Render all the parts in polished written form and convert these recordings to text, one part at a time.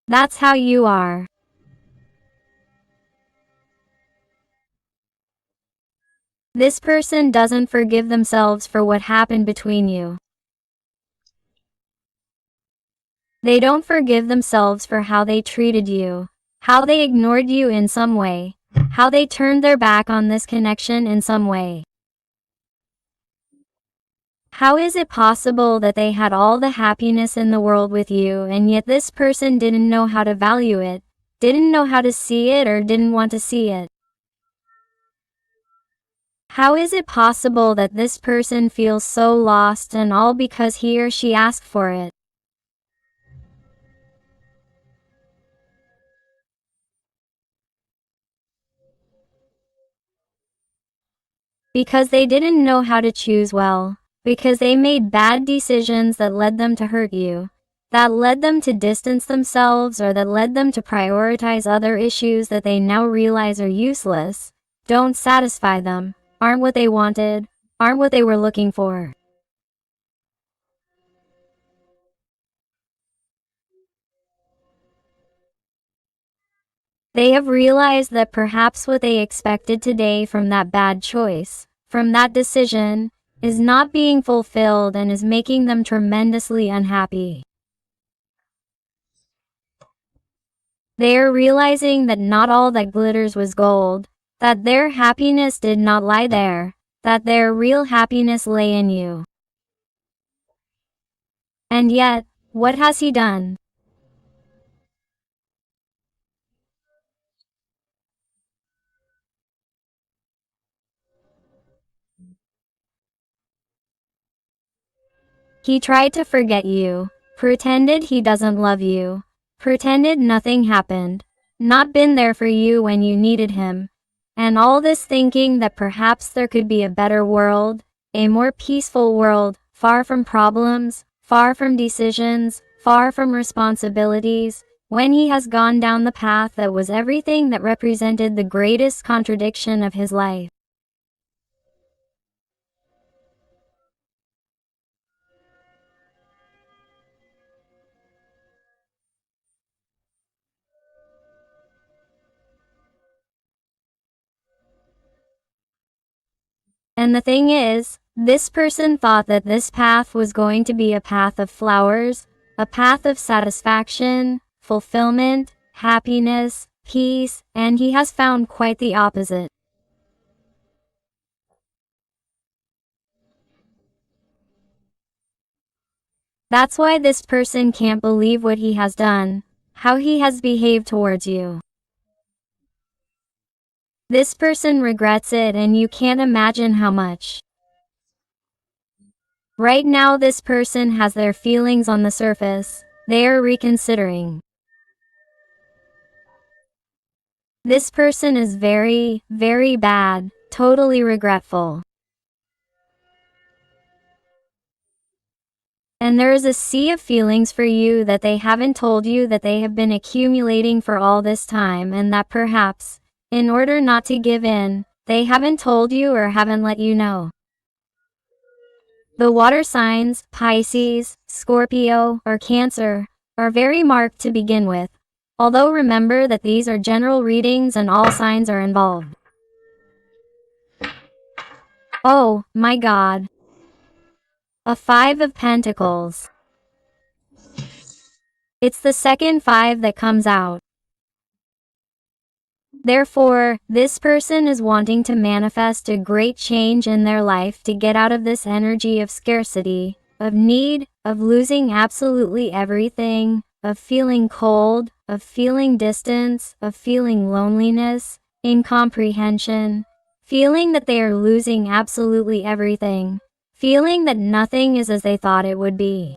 That's how you are. This person doesn't forgive themselves for what happened between you. They don't forgive themselves for how they treated you, how they ignored you in some way, how they turned their back on this connection in some way. How is it possible that they had all the happiness in the world with you and yet this person didn't know how to value it, didn't know how to see it, or didn't want to see it? How is it possible that this person feels so lost, and all because he or she asked for it? Because they didn't know how to choose well. Because they made bad decisions that led them to hurt you, that led them to distance themselves, or that led them to prioritize other issues that they now realize are useless, don't satisfy them, aren't what they wanted, aren't what they were looking for. They have realized that perhaps what they expected today from that bad choice, from that decision, is not being fulfilled and is making them tremendously unhappy. They are realizing that not all that glitters was gold, that their happiness did not lie there, that their real happiness lay in you. And yet, what has he done? He tried to forget you, pretended he doesn't love you, pretended nothing happened, not been there for you when you needed him, and all this thinking that perhaps there could be a better world, a more peaceful world, far from problems, far from decisions, far from responsibilities, when he has gone down the path that was everything that represented the greatest contradiction of his life. And the thing is, this person thought that this path was going to be a path of flowers, a path of satisfaction, fulfillment, happiness, peace, and he has found quite the opposite. That's why this person can't believe what he has done, how he has behaved towards you. This person regrets it, and you can't imagine how much. Right now this person has their feelings on the surface. They are reconsidering. This person is very, very bad, totally regretful. And there is a sea of feelings for you that they haven't told you, that they have been accumulating for all this time, and that perhaps, in order not to give in, they haven't told you or haven't let you know. The water signs, Pisces, Scorpio, or Cancer, are very marked to begin with, although remember that these are general readings and all signs are involved. Oh, my God. A Five of Pentacles. It's the second five that comes out. Therefore, this person is wanting to manifest a great change in their life to get out of this energy of scarcity, of need, of losing absolutely everything, of feeling cold, of feeling distance, of feeling loneliness, incomprehension, feeling that they are losing absolutely everything, feeling that nothing is as they thought it would be.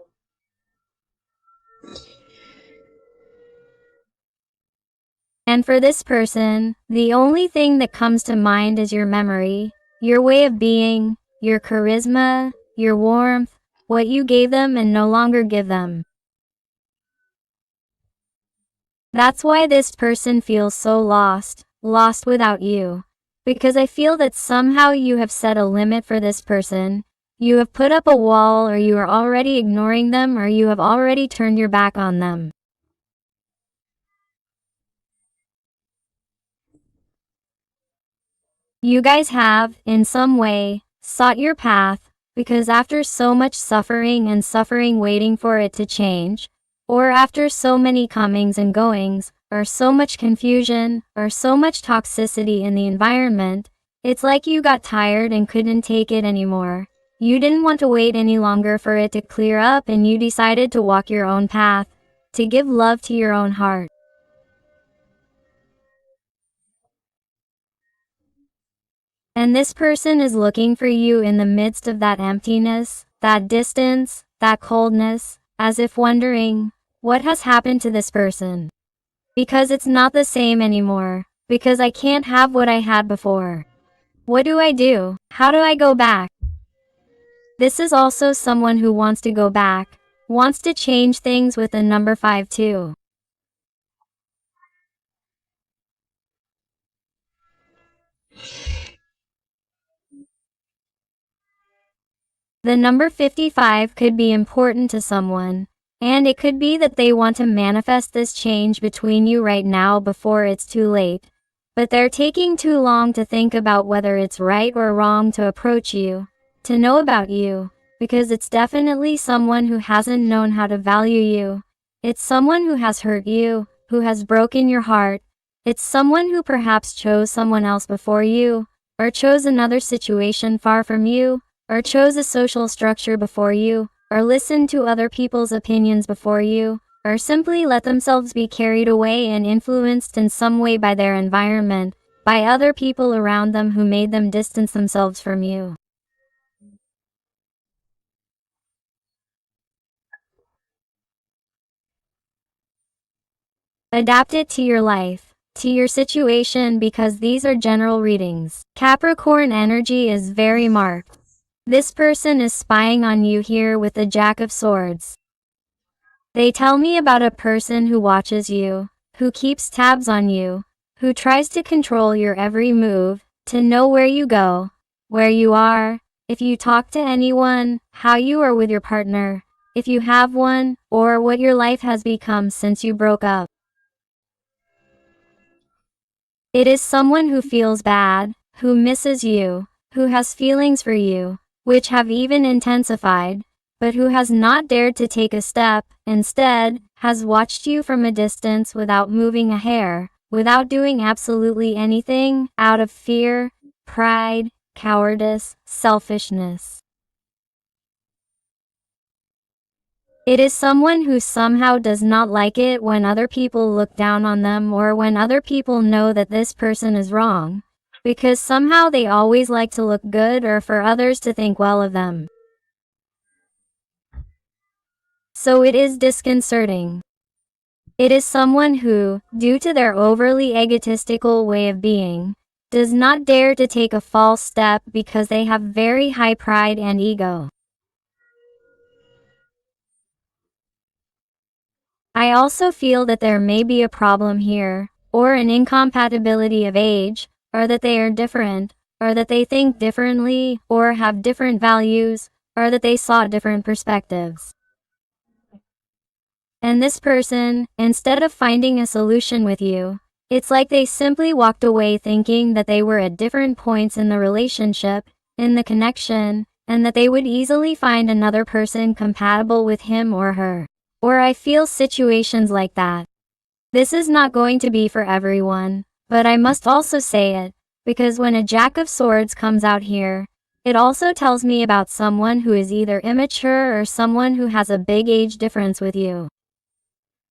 And for this person, the only thing that comes to mind is your memory, your way of being, your charisma, your warmth, what you gave them and no longer give them. That's why this person feels so lost, lost without you. Because I feel that somehow you have set a limit for this person, you have put up a wall, or you are already ignoring them, or you have already turned your back on them. You guys have, in some way, sought your path, because after so much suffering and suffering waiting for it to change, or after so many comings and goings, or so much confusion, or so much toxicity in the environment, it's like you got tired and couldn't take it anymore. You didn't want to wait any longer for it to clear up, and you decided to walk your own path, to give love to your own heart. And this person is looking for you in the midst of that emptiness, that distance, that coldness, as if wondering, what has happened to this person? Because it's not the same anymore, because I can't have what I had before. What do I do? How do I go back? This is also someone who wants to go back, wants to change things with the number 5 too. The number 55 could be important to someone, and it could be that they want to manifest this change between you right now before it's too late. But they're taking too long to think about whether it's right or wrong to approach you, to know about you, because it's definitely someone who hasn't known how to value you. It's someone who has hurt you, who has broken your heart. It's someone who perhaps chose someone else before you, or chose another situation far from you, or chose a social structure before you, or listened to other people's opinions before you, or simply let themselves be carried away and influenced in some way by their environment, by other people around them who made them distance themselves from you. Adapt it to your life, to your situation, because these are general readings. Capricorn energy is very marked. This person is spying on you here with the Jack of Swords. They tell me about a person who watches you, who keeps tabs on you, who tries to control your every move, to know where you go, where you are, if you talk to anyone, how you are with your partner, if you have one, or what your life has become since you broke up. It is someone who feels bad, who misses you, who has feelings for you, which have even intensified, but who has not dared to take a step, instead, has watched you from a distance without moving a hair, without doing absolutely anything, out of fear, pride, cowardice, selfishness. It is someone who somehow does not like it when other people look down on them, or when other people know that this person is wrong, because somehow they always like to look good or for others to think well of them. So it is disconcerting. It is someone who, due to their overly egotistical way of being, does not dare to take a false step because they have very high pride and ego. I also feel that there may be a problem here, or an incompatibility of age, or that they are different, or that they think differently, or have different values, or that they saw different perspectives. And this person, instead of finding a solution with you, it's like they simply walked away thinking that they were at different points in the relationship, in the connection, and that they would easily find another person compatible with him or her. Or I feel situations like that. This is not going to be for everyone, but I must also say it, because when a Jack of Swords comes out here, it also tells me about someone who is either immature or someone who has a big age difference with you.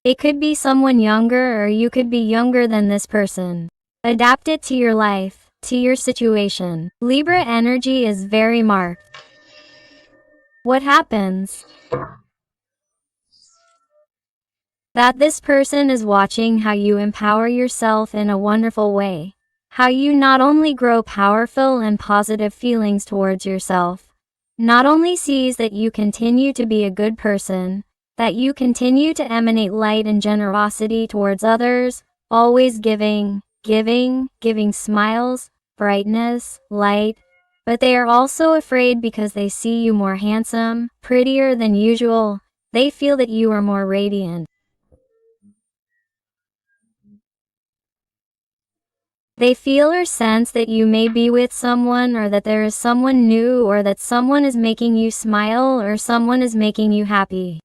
It could be someone younger, or you could be younger than this person. Adapt it to your life, to your situation. Libra energy is very marked. What happens? That this person is watching how you empower yourself in a wonderful way. How you not only grow powerful and positive feelings towards yourself, not only sees that you continue to be a good person, that you continue to emanate light and generosity towards others, always giving smiles, brightness, light, but they are also afraid because they see you more handsome, prettier than usual. They feel that you are more radiant. They feel or sense that you may be with someone, or that there is someone new, or that someone is making you smile, or someone is making you happy.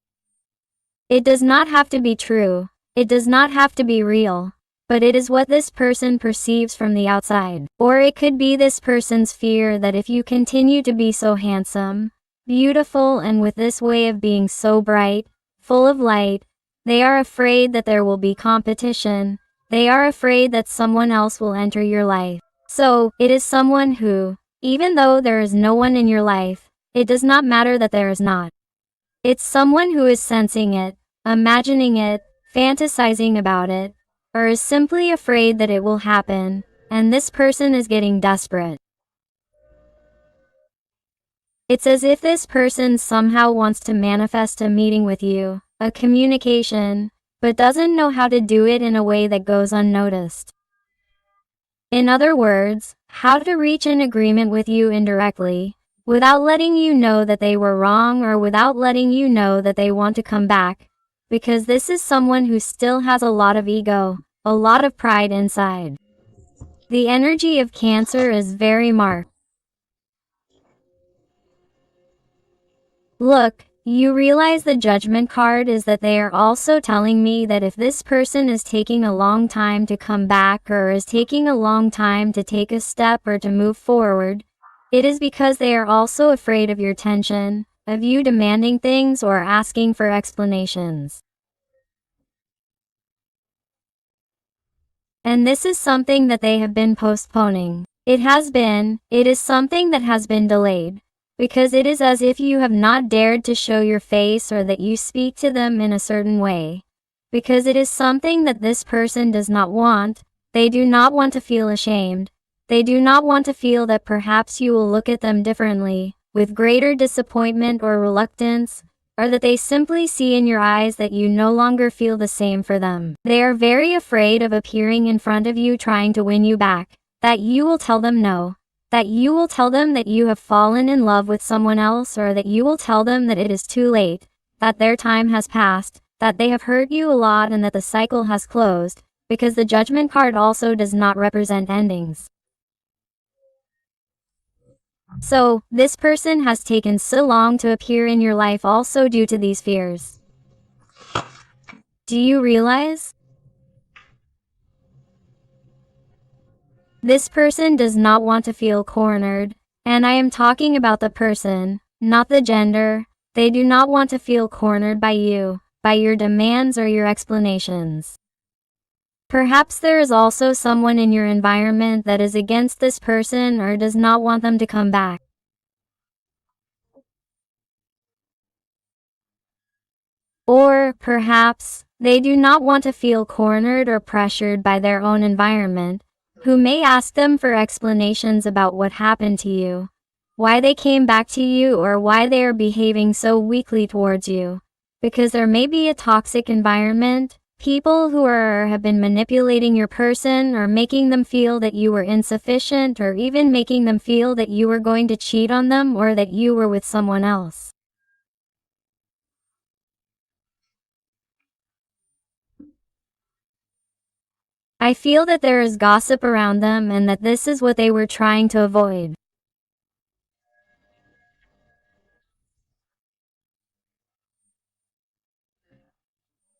It does not have to be true. It does not have to be real. But it is what this person perceives from the outside. Or it could be this person's fear that if you continue to be so handsome, beautiful, and with this way of being so bright, full of light, they are afraid that there will be competition. They are afraid that someone else will enter your life. So, it is someone who, even though there is no one in your life, it does not matter that there is not. It's someone who is sensing it, imagining it, fantasizing about it, or is simply afraid that it will happen, and this person is getting desperate. It's as if this person somehow wants to manifest a meeting with you, a communication, but doesn't know how to do it in a way that goes unnoticed. In other words, how to reach an agreement with you indirectly, without letting you know that they were wrong, or without letting you know that they want to come back, because this is someone who still has a lot of ego, a lot of pride inside. The energy of Cancer is very marked. Look, you realize the Judgment card is that they are also telling me that if this person is taking a long time to come back, or is taking a long time to take a step or to move forward, it is because they are also afraid of your tension, of you demanding things or asking for explanations. And this is something that they have been postponing. It is something that has been delayed. Because it is as if you have not dared to show your face, or that you speak to them in a certain way. Because it is something that this person does not want. They do not want to feel ashamed. They do not want to feel that perhaps you will look at them differently, with greater disappointment or reluctance, or that they simply see in your eyes that you no longer feel the same for them. They are very afraid of appearing in front of you trying to win you back, that you will tell them no, that you will tell them that you have fallen in love with someone else, or that you will tell them that it is too late, that their time has passed, that they have hurt you a lot, and that the cycle has closed, because the Judgment card also does not represent endings. So, this person has taken so long to appear in your life also due to these fears. Do you realize? This person does not want to feel cornered, and I am talking about the person, not the gender. They do not want to feel cornered by you, by your demands or your explanations. Perhaps there is also someone in your environment that is against this person or does not want them to come back. Or, perhaps, they do not want to feel cornered or pressured by their own environment, who may ask them for explanations about what happened to you, why they came back to you, or why they are behaving so weakly towards you. Because there may be a toxic environment, people who have been manipulating your person, or making them feel that you were insufficient, or even making them feel that you were going to cheat on them, or that you were with someone else. I feel that there is gossip around them, and that this is what they were trying to avoid.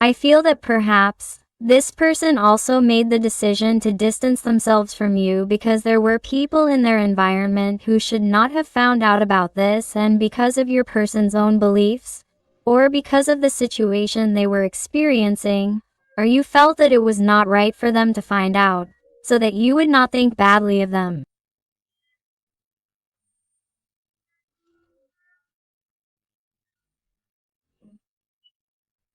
I feel that perhaps this person also made the decision to distance themselves from you because there were people in their environment who should not have found out about this, and because of your person's own beliefs, or because of the situation they were experiencing, or you felt that it was not right for them to find out, so that you would not think badly of them.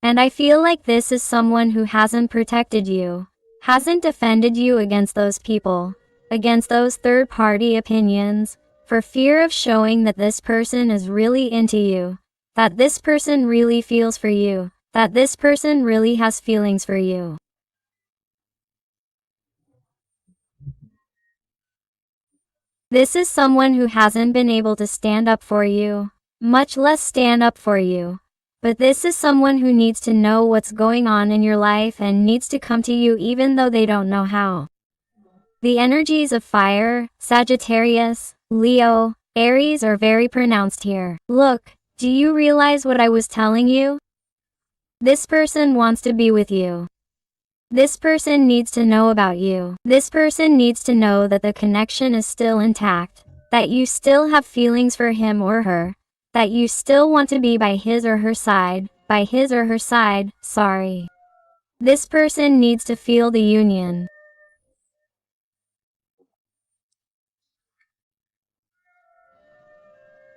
And I feel like this is someone who hasn't protected you, hasn't defended you against those people, against those third-party opinions, for fear of showing that this person is really into you, that this person really feels for you, that this person really has feelings for you. This is someone who hasn't been able to stand up for you, much less stand up for you. But this is someone who needs to know what's going on in your life and needs to come to you even though they don't know how. The energies of fire, Sagittarius, Leo, Aries are very pronounced here. Look, do you realize what I was telling you? This person wants to be with you. This person needs to know about you. This person needs to know that the connection is still intact, that you still have feelings for him or her, that you still want to be by his or her side, sorry. This person needs to feel the union.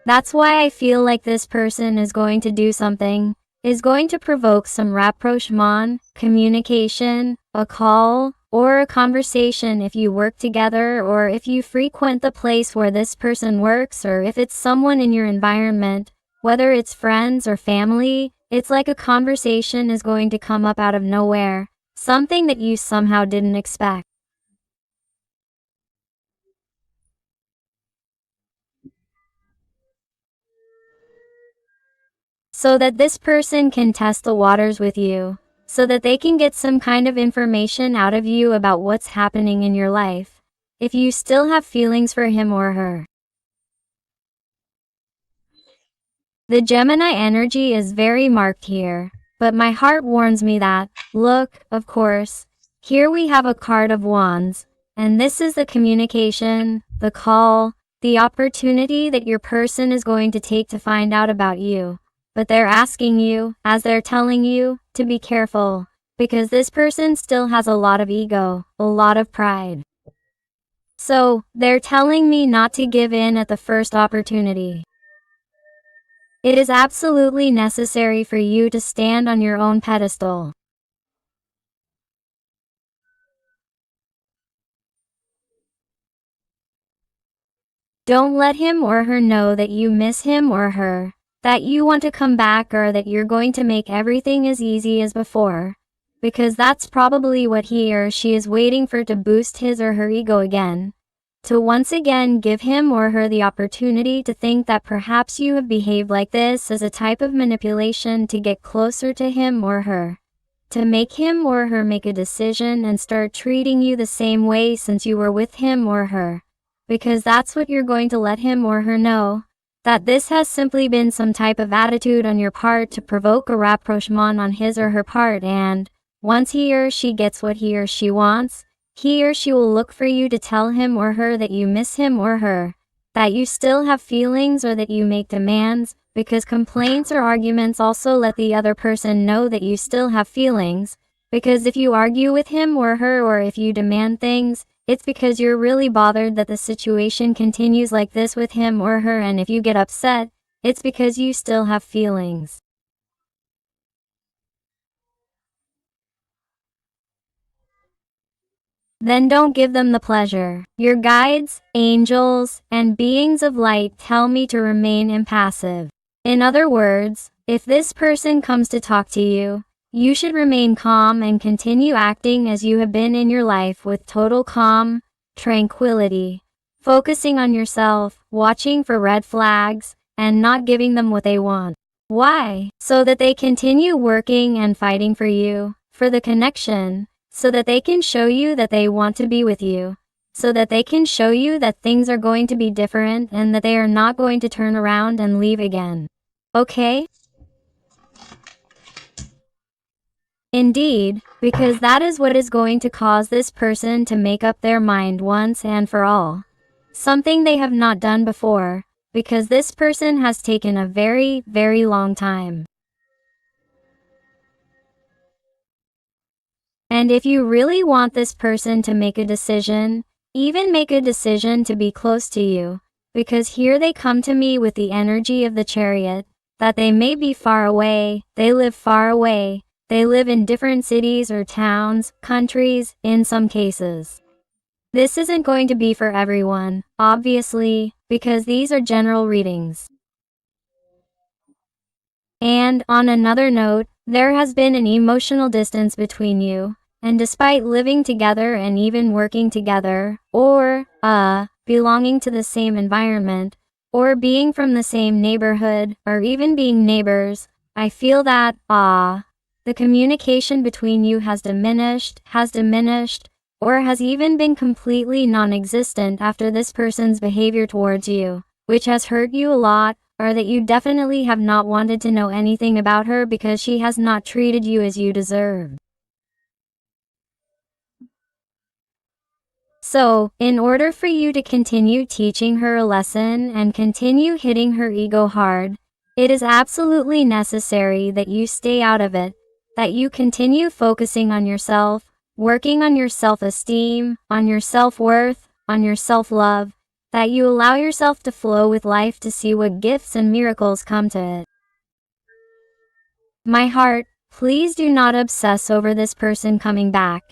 That's why I feel like this person is going to do something, is going to provoke some rapprochement, communication, a call, or a conversation if you work together or if you frequent the place where this person works or if it's someone in your environment, whether it's friends or family, it's like a conversation is going to come up out of nowhere, something that you somehow didn't expect. So that this person can test the waters with you, so that they can get some kind of information out of you about what's happening in your life, if you still have feelings for him or her. The Gemini energy is very marked here, but my heart warns me that, look, of course, here we have a card of wands, and this is the communication, the call, the opportunity that your person is going to take to find out about you. But they're asking you, as they're telling you, to be careful, because this person still has a lot of ego, a lot of pride. So, they're telling me not to give in at the first opportunity. It is absolutely necessary for you to stand on your own pedestal. Don't let him or her know that you miss him or her, that you want to come back or that you're going to make everything as easy as before, because that's probably what he or she is waiting for to boost his or her ego again, to once again give him or her the opportunity to think that perhaps you have behaved like this as a type of manipulation to get closer to him or her, to make him or her make a decision and start treating you the same way since you were with him or her, because that's what you're going to let him or her know. That this has simply been some type of attitude on your part to provoke a rapprochement on his or her part, and once he or she gets what he or she wants, he or she will look for you to tell him or her that you miss him or her, that you still have feelings or that you make demands, because complaints or arguments also let the other person know that you still have feelings, because if you argue with him or her or if you demand things, it's because you're really bothered that the situation continues like this with him or her, and if you get upset, it's because you still have feelings. Then don't give them the pleasure. Your guides, angels, and beings of light tell me to remain impassive. In other words, if this person comes to talk to you, you should remain calm and continue acting as you have been in your life with total calm, tranquility, focusing on yourself, watching for red flags, and not giving them what they want. Why? So that they continue working and fighting for you, for the connection, so that they can show you that they want to be with you, so that they can show you that things are going to be different and that they are not going to turn around and leave again. Okay? Indeed, because that is what is going to cause this person to make up their mind once and for all. Something they have not done before, because this person has taken a very, very long time. And if you really want this person to make a decision, even make a decision to be close to you, because here they come to me with the energy of the Chariot, that they may be far away, they live far away, they live in different cities or towns, countries, in some cases. This isn't going to be for everyone, obviously, because these are general readings. And, on another note, there has been an emotional distance between you, and despite living together and even working together, or, belonging to the same environment, or being from the same neighborhood, or even being neighbors, I feel that, the communication between you has diminished, or has even been completely non-existent after this person's behavior towards you, which has hurt you a lot, or that you definitely have not wanted to know anything about her because she has not treated you as you deserve. So, in order for you to continue teaching her a lesson and continue hitting her ego hard, it is absolutely necessary that you stay out of it, that you continue focusing on yourself, working on your self-esteem, on your self-worth, on your self-love, that you allow yourself to flow with life to see what gifts and miracles come to it. My heart, please do not obsess over this person coming back,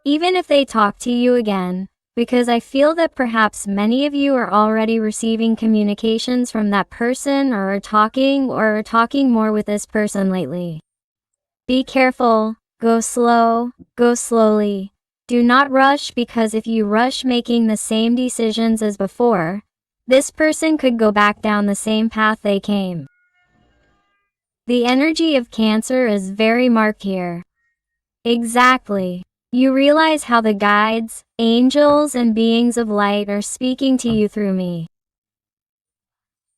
even if they talk to you again, because I feel that perhaps many of you are already receiving communications from that person or are talking more with this person lately. Be careful, go slow, go slowly. Do not rush, because if you rush making the same decisions as before, this person could go back down the same path they came. The energy of Cancer is very marked here. Exactly. You realize how the guides, angels, and beings of light are speaking to you through me.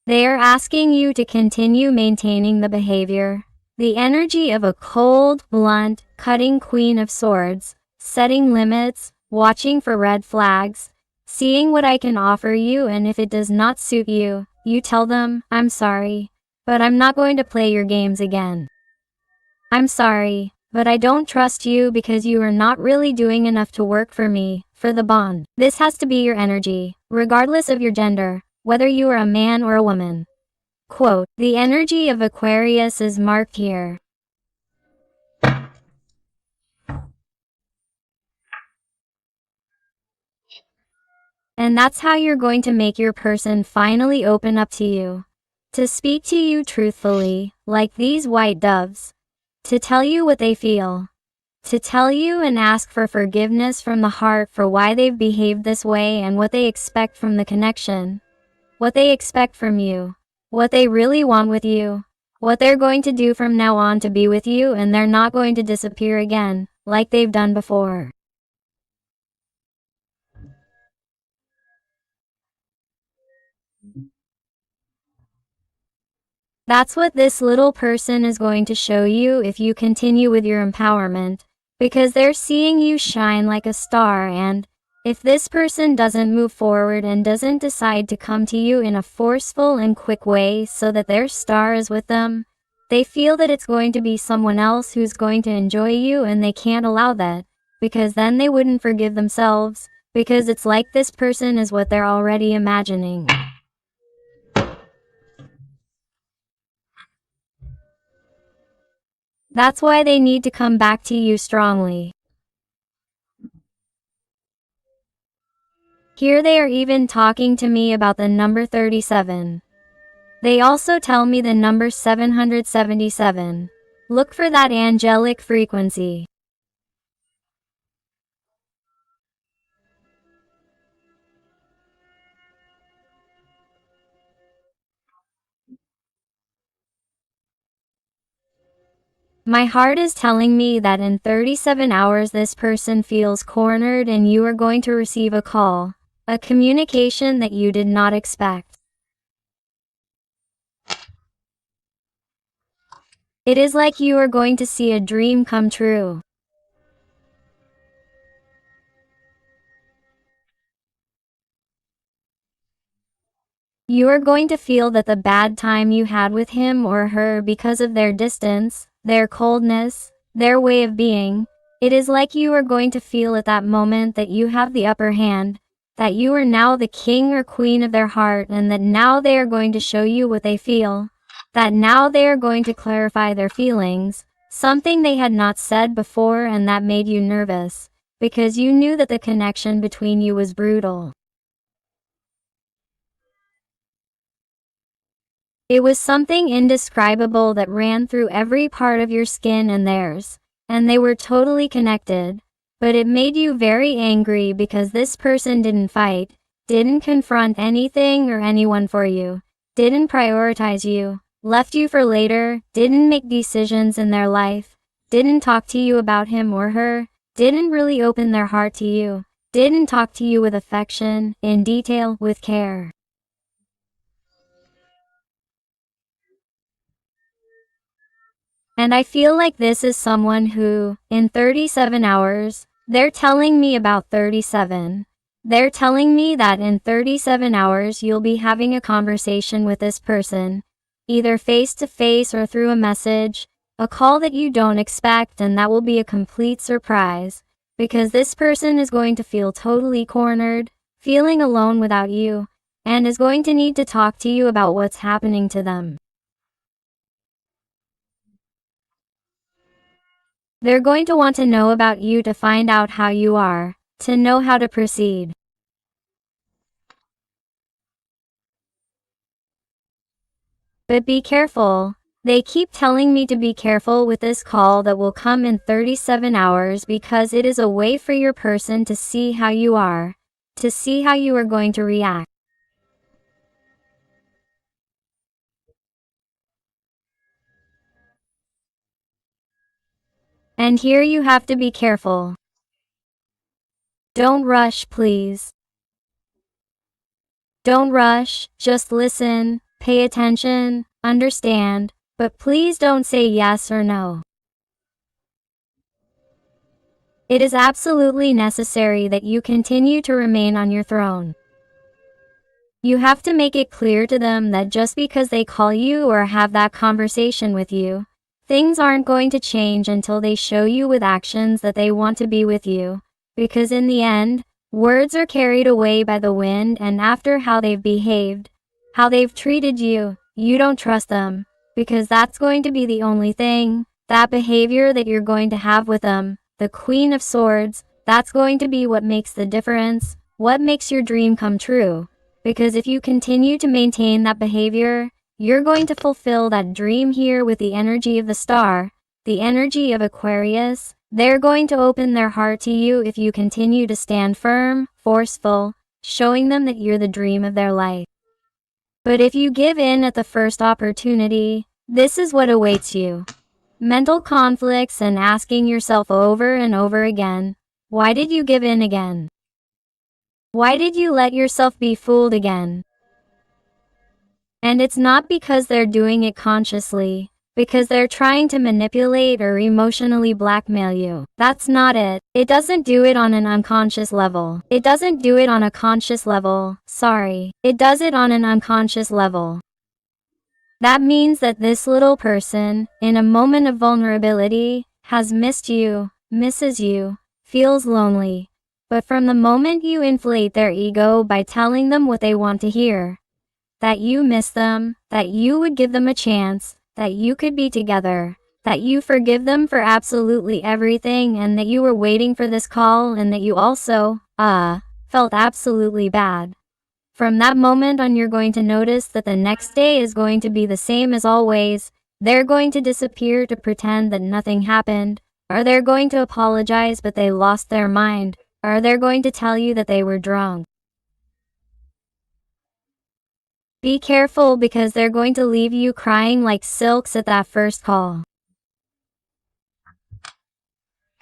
They are asking you to continue maintaining the behavior, the energy of a cold, blunt, cutting Queen of Swords, setting limits, watching for red flags, seeing what I can offer you, and if it does not suit you, you tell them, I'm sorry, but I'm not going to play your games again. I'm sorry, but I don't trust you because you are not really doing enough to work for me, for the bond. This has to be your energy, regardless of your gender, whether you are a man or a woman. Quote, the energy of Aquarius is marked here. And that's how you're going to make your person finally open up to you, to speak to you truthfully, like these white doves, to tell you what they feel, to tell you and ask for forgiveness from the heart for why they've behaved this way and what they expect from the connection, what they expect from you, what they really want with you, what they're going to do from now on to be with you, and they're not going to disappear again, like they've done before. That's what this little person is going to show you if you continue with your empowerment, because they're seeing you shine like a star, and if this person doesn't move forward and doesn't decide to come to you in a forceful and quick way so that their star is with them, they feel that it's going to be someone else who's going to enjoy you, and they can't allow that, because then they wouldn't forgive themselves, because it's like this person is what they're already imagining. That's why they need to come back to you strongly. Here they are even talking to me about the number 37. They also tell me the number 777. Look for that angelic frequency. My heart is telling me that in 37 hours this person feels cornered and you are going to receive a call, a communication that you did not expect. It is like you are going to see a dream come true. You are going to feel that the bad time you had with him or her because of their distance, their coldness, their way of being, it is like you are going to feel at that moment that you have the upper hand, that you are now the king or queen of their heart, and that now they are going to show you what they feel, that now they are going to clarify their feelings, something they had not said before, and that made you nervous, because you knew that the connection between you was brutal. It was something indescribable that ran through every part of your skin and theirs, and they were totally connected, but it made you very angry because this person didn't fight, didn't confront anything or anyone for you, didn't prioritize you, left you for later, didn't make decisions in their life, didn't talk to you about him or her, didn't really open their heart to you, didn't talk to you with affection, in detail, with care. And I feel like this is someone who, in 37 hours, they're telling me about 37. They're telling me that in 37 hours you'll be having a conversation with this person, either face to face or through a message, a call that you don't expect, and that will be a complete surprise, because this person is going to feel totally cornered, feeling alone without you, and is going to need to talk to you about what's happening to them. They're going to want to know about you to find out how you are, to know how to proceed. But be careful. They keep telling me to be careful with this call that will come in 37 hours, because it is a way for your person to see how you are, to see how you are going to react. And here you have to be careful. Don't rush, please. Don't rush, just listen, pay attention, understand, but please don't say yes or no. It is absolutely necessary that you continue to remain on your throne. You have to make it clear to them that just because they call you or have that conversation with you, things aren't going to change until they show you with actions that they want to be with you. Because in the end, words are carried away by the wind, and after how they've behaved, how they've treated you, you don't trust them. Because that's going to be the only thing, that behavior that you're going to have with them, the Queen of Swords, that's going to be what makes the difference, what makes your dream come true. Because if you continue to maintain that behavior, you're going to fulfill that dream here with the energy of the star, the energy of Aquarius. They're going to open their heart to you if you continue to stand firm, forceful, showing them that you're the dream of their life. But if you give in at the first opportunity, this is what awaits you. Mental conflicts and asking yourself over and over again, why did you give in again? Why did you let yourself be fooled again? And it's not because they're doing it consciously, because they're trying to manipulate or emotionally blackmail you. That's not it. It doesn't do it on an unconscious level. It doesn't do it on a conscious level, sorry. It does it on an unconscious level. That means that this little person, in a moment of vulnerability, has missed you, misses you, feels lonely. But from the moment you inflate their ego by telling them what they want to hear, that you miss them, that you would give them a chance, that you could be together, that you forgive them for absolutely everything, and that you were waiting for this call, and that you also, felt absolutely bad. From that moment on, you're going to notice that the next day is going to be the same as always. They're going to disappear to pretend that nothing happened, or they're going to apologize but they lost their mind, or they're going to tell you that they were drunk. Be careful, because they're going to leave you crying like silks at that first call.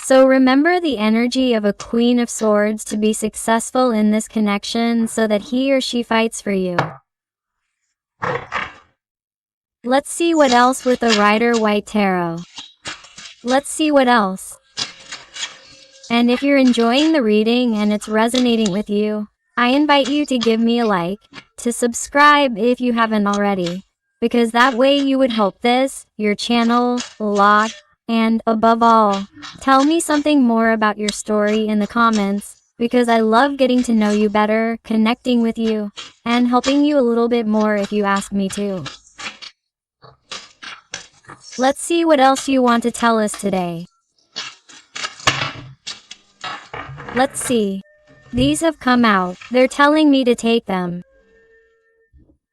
So remember the energy of a Queen of Swords to be successful in this connection, so that he or she fights for you. Let's see what else with the Rider White Tarot. Let's see what else. And if you're enjoying the reading and it's resonating with you, I invite you to give me a like, to subscribe if you haven't already, because that way you would help this, your channel, a lot. And above all, tell me something more about your story in the comments, because I love getting to know you better, connecting with you, and helping you a little bit more if you ask me to. Let's see what else you want to tell us today. Let's see. These have come out. They're telling me to take them.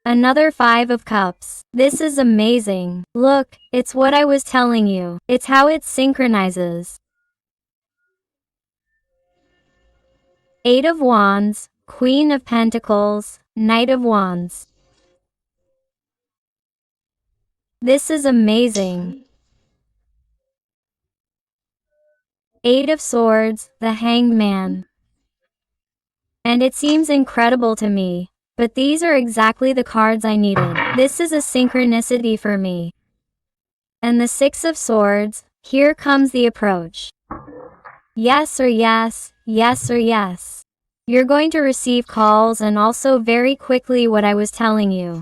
Another 5 of Cups. This is amazing. Look, it's what I was telling you. It's how it synchronizes. 8 of Wands, Queen of Pentacles, Knight of Wands. This is amazing. Eight of Swords, the Hanged Man. And it seems incredible to me, but these are exactly the cards I needed. This is a synchronicity for me. And the Six of Swords, here comes the approach. Yes or yes, yes or yes. You're going to receive calls and also very quickly what I was telling you.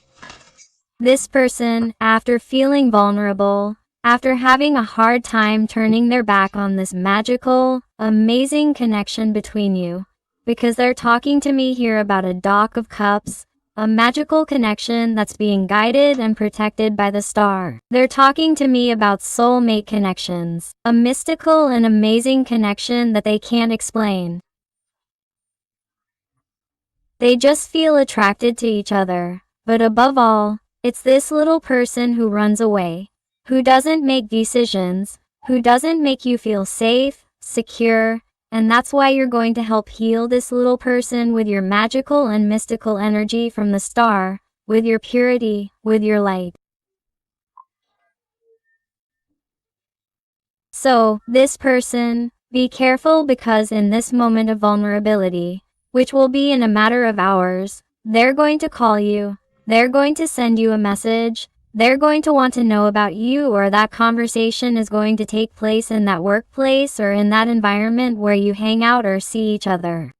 This person, after feeling vulnerable, after having a hard time turning their back on this magical, amazing connection between you, because they're talking to me here about a Dock of Cups, a magical connection that's being guided and protected by the star. They're talking to me about soulmate connections, a mystical and amazing connection that they can't explain. They just feel attracted to each other, but above all, it's this little person who runs away, who doesn't make decisions, who doesn't make you feel safe, secure, and that's why you're going to help heal this little person with your magical and mystical energy from the star, with your purity, with your light. So, this person, be careful because in this moment of vulnerability, which will be in a matter of hours, they're going to call you, they're going to send you a message, they're going to want to know about you, or that conversation is going to take place in that workplace or in that environment where you hang out or see each other.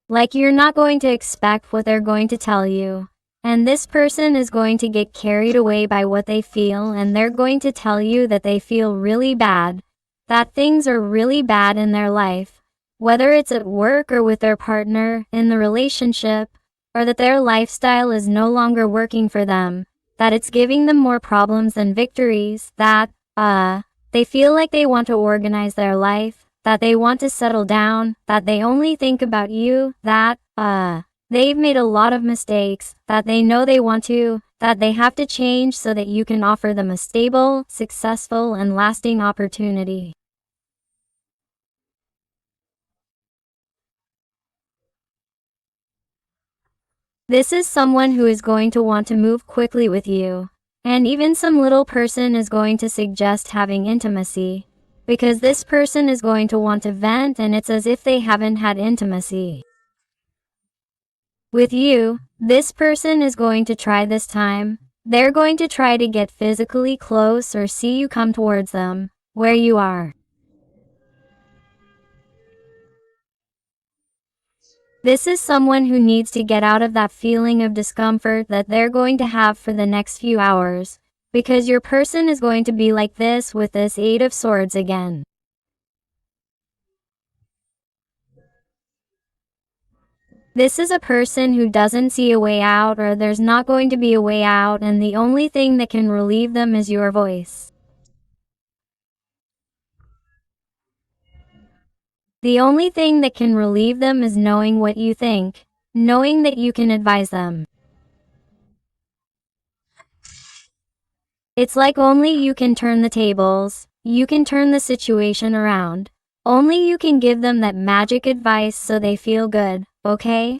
Like you're not going to expect what they're going to tell you. And this person is going to get carried away by what they feel, and they're going to tell you that they feel really bad, that things are really bad in their life, whether it's at work or with their partner, in the relationship, or that their lifestyle is no longer working for them, that it's giving them more problems than victories, that, they feel like they want to organize their life, that they want to settle down, that they only think about you, that, they've made a lot of mistakes, that they know they want to, that they have to change so that you can offer them a stable, successful, and lasting opportunity. This is someone who is going to want to move quickly with you, and even some little person is going to suggest having intimacy, because this person is going to want to vent, and it's as if they haven't had intimacy with you. This person is going to try this time. They're going to try to get physically close or see you come towards them, where you are. This is someone who needs to get out of that feeling of discomfort that they're going to have for the next few hours, because your person is going to be like this with this Eight of Swords again. This is a person who doesn't see a way out, or there's not going to be a way out, and the only thing that can relieve them is your voice. The only thing that can relieve them is knowing what you think, knowing that you can advise them. It's like only you can turn the tables, you can turn the situation around. Only you can give them that magic advice so they feel good, okay?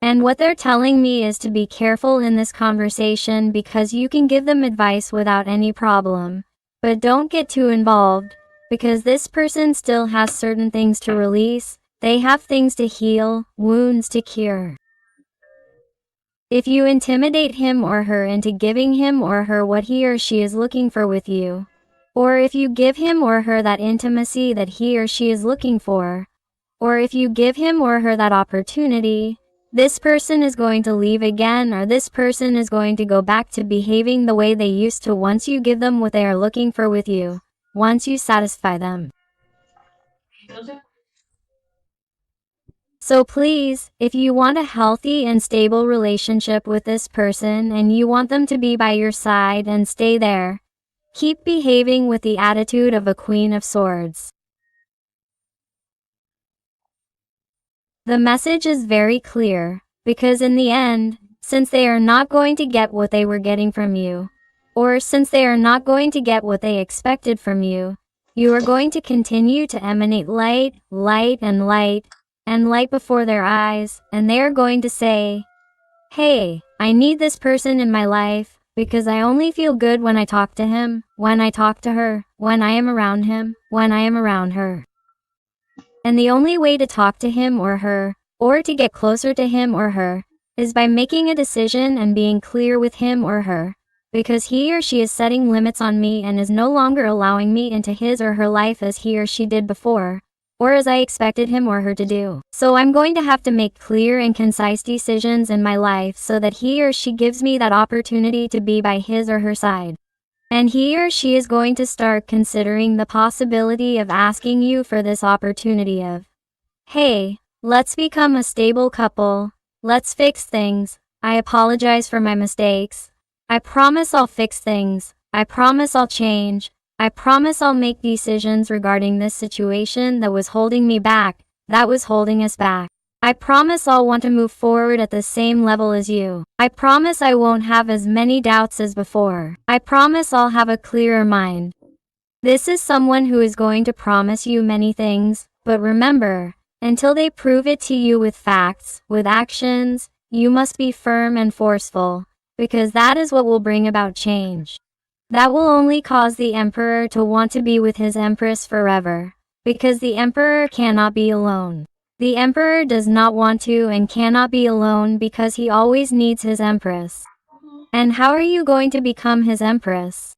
And what they're telling me is to be careful in this conversation because you can give them advice without any problem. But don't get too involved, because this person still has certain things to release, they have things to heal, wounds to cure. If you intimidate him or her into giving him or her what he or she is looking for with you, or if you give him or her that intimacy that he or she is looking for, or if you give him or her that opportunity, this person is going to leave again, or this person is going to go back to behaving the way they used to once you give them what they are looking for with you, once you satisfy them. So please, if you want a healthy and stable relationship with this person and you want them to be by your side and stay there, keep behaving with the attitude of a Queen of Swords. The message is very clear, because in the end, since they are not going to get what they were getting from you, or since they are not going to get what they expected from you, you are going to continue to emanate light, light, and light before their eyes, and they are going to say, "Hey, I need this person in my life, because I only feel good when I talk to him, when I talk to her, when I am around him, when I am around her. And the only way to talk to him or her, or to get closer to him or her, is by making a decision and being clear with him or her, because he or she is setting limits on me and is no longer allowing me into his or her life as he or she did before, or as I expected him or her to do. So I'm going to have to make clear and concise decisions in my life so that he or she gives me that opportunity to be by his or her side. And he or she is going to start considering the possibility of asking you for this opportunity of, hey, let's become a stable couple, let's fix things, I apologize for my mistakes, I promise I'll fix things, I promise I'll change, I promise I'll make decisions regarding this situation that was holding me back, that was holding us back. I promise I'll want to move forward at the same level as you. I promise I won't have as many doubts as before. I promise I'll have a clearer mind. This is someone who is going to promise you many things, but remember, until they prove it to you with facts, with actions, you must be firm and forceful, because that is what will bring about change. That will only cause the emperor to want to be with his empress forever, because the emperor cannot be alone. The emperor does not want to and cannot be alone because he always needs his empress. And how are you going to become his empress?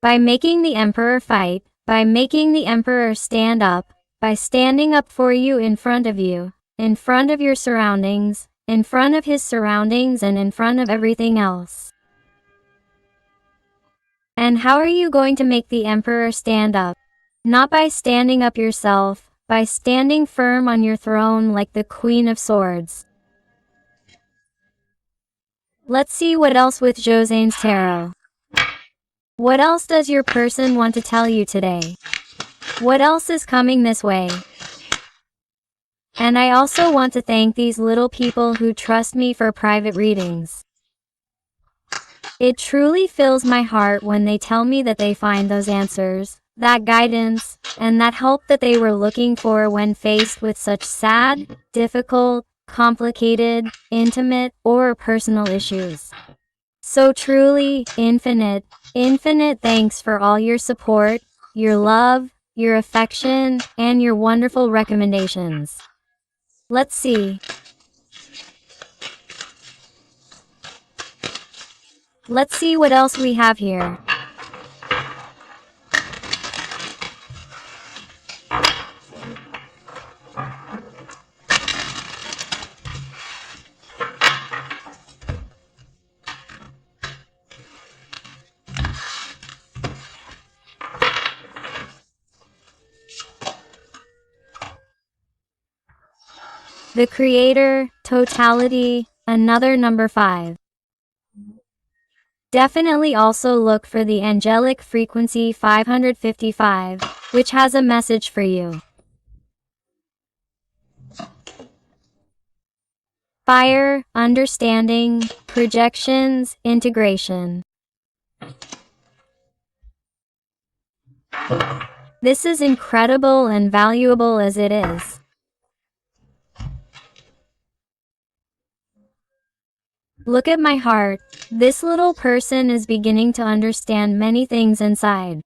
By making the emperor fight, by making the emperor stand up, by standing up for you, in front of your surroundings, in front of his surroundings, and in front of everything else. And how are you going to make the emperor stand up? Not by standing up yourself, by standing firm on your throne like the Queen of Swords. Let's see what else with Josene's tarot. What else does your person want to tell you today? What else is coming this way? And I also want to thank these little people who trust me for private readings. It truly fills my heart when they tell me that they find those answers, that guidance, and that help that they were looking for when faced with such sad, difficult, complicated, intimate, or personal issues. So truly, infinite thanks for all your support, your love, your affection, and your wonderful recommendations. Let's see. Let's see what else we have here. The Creator, Totality, another number 5. Definitely also look for the angelic frequency 555, which has a message for you. Fire, understanding, projections, integration. This is incredible and valuable as it is. Look at my heart. This little person is beginning to understand many things inside.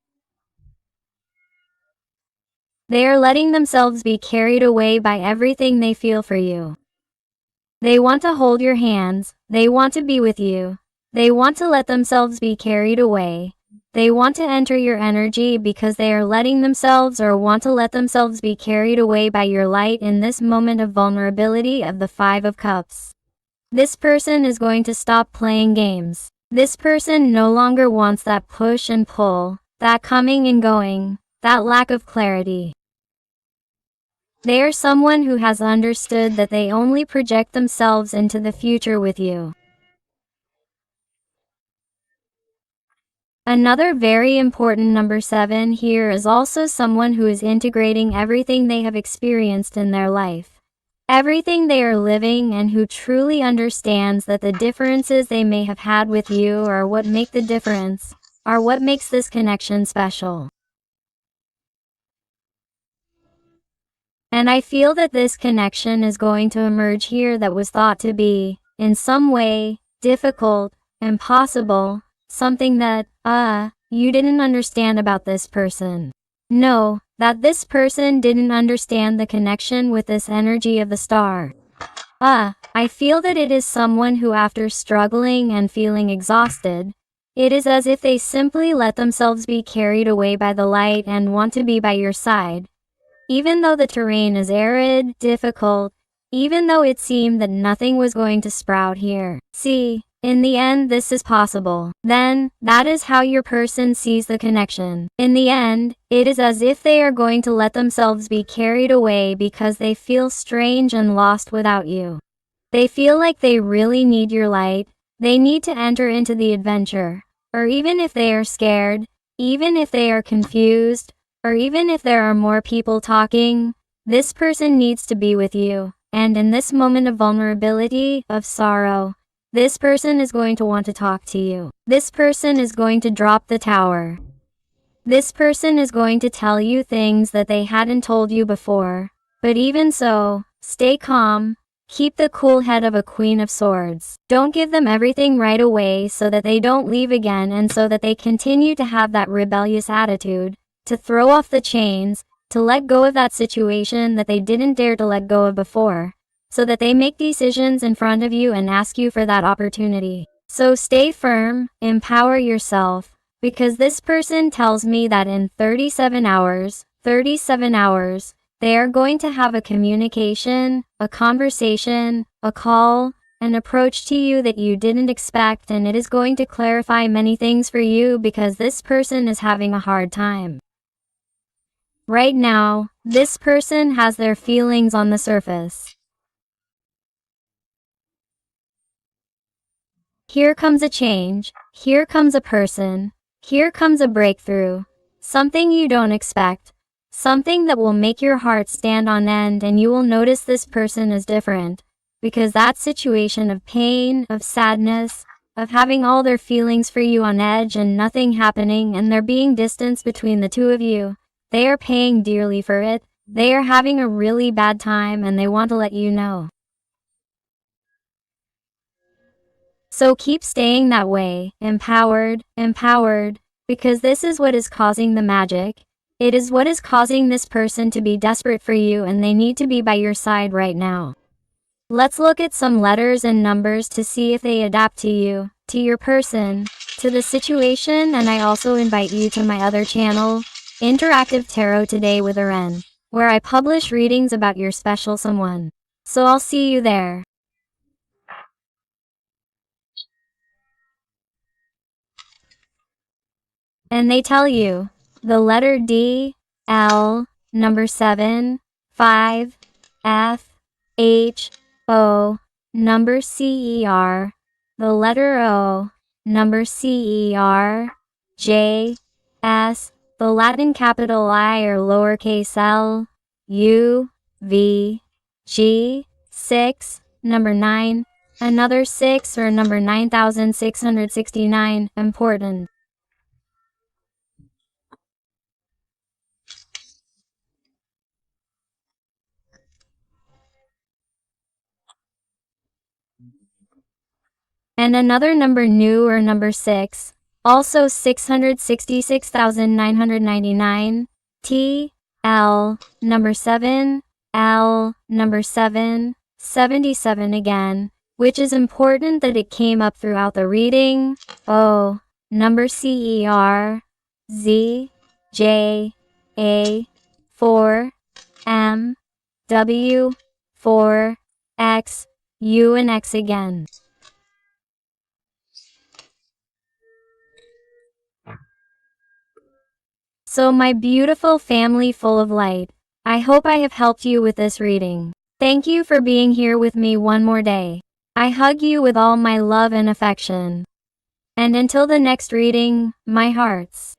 They are letting themselves be carried away by everything they feel for you. They want to hold your hands, they want to be with you, they want to let themselves be carried away, they want to enter your energy because they are letting themselves or want to let themselves be carried away by your light in this moment of vulnerability of the 5 of Cups. This person is going to stop playing games. This person no longer wants that push and pull, that coming and going, that lack of clarity. They are someone who has understood that they only project themselves into the future with you. Another very important number 7 here is also someone who is integrating everything they have experienced in their life. Everything they are living, and who truly understands that the differences they may have had with you are what make the difference, are what makes this connection special. And I feel that this connection is going to emerge here that was thought to be, in some way, difficult, impossible, something that, you didn't understand about this person. Know that this person didn't understand the connection with this energy of the star. I feel that it is someone who, after struggling and feeling exhausted, it is as if they simply let themselves be carried away by the light and want to be by your side. Even though the terrain is arid, difficult, even though it seemed that nothing was going to sprout here. See, in the end this is possible. Then, that is how your person sees the connection. In the end, it is as if they are going to let themselves be carried away because they feel strange and lost without you. They feel like they really need your light. They need to enter into the adventure. Or even if they are scared, even if they are confused, or even if there are more people talking, this person needs to be with you. And in this moment of vulnerability, of sorrow, this person is going to want to talk to you. This person is going to drop the tower. This person is going to tell you things that they hadn't told you before. But even so, stay calm. Keep the cool head of a Queen of Swords. Don't give them everything right away so that they don't leave again and so that they continue to have that rebellious attitude, to throw off the chains, to let go of that situation that they didn't dare to let go of before, so that they make decisions in front of you and ask you for that opportunity. So stay firm, empower yourself, because this person tells me that in 37 hours, they are going to have a communication, a conversation, a call, an approach to you that you didn't expect, and it is going to clarify many things for you because this person is having a hard time. Right now, this person has their feelings on the surface. Here comes a change, here comes a person, here comes a breakthrough, something you don't expect. Something that will make your heart stand on end, and you will notice this person is different. Because that situation of pain, of sadness, of having all their feelings for you on edge and nothing happening and there being distance between the two of you, they are paying dearly for it. They are having a really bad time and they want to let you know. So keep staying that way, empowered, because this is what is causing the magic. It is what is causing this person to be desperate for you and they need to be by your side right now. Let's look at some letters and numbers to see if they adapt to you, to your person, to the situation, and I also invite you to my other channel, Interactive Tarot Today with Aren, where I publish readings about your special someone. So I'll see you there. And they tell you, the letter D, L, number 7, 5, F, H, O, number CER, the letter O, number CER, J, S, the Latin capital I or lowercase l, U, V, G, 6, number 9, another 6 or number 9669, important. And another number new or number 6, also 666,999, T, L, number 7, L, number 7, 77 again, which is important that it came up throughout the reading, O, number CER, Z, J, A, 4, M, W, 4, X, U and X again. So my beautiful family full of light, I hope I have helped you with this reading. Thank you for being here with me one more day. I hug you with all my love and affection. And until the next reading, my hearts.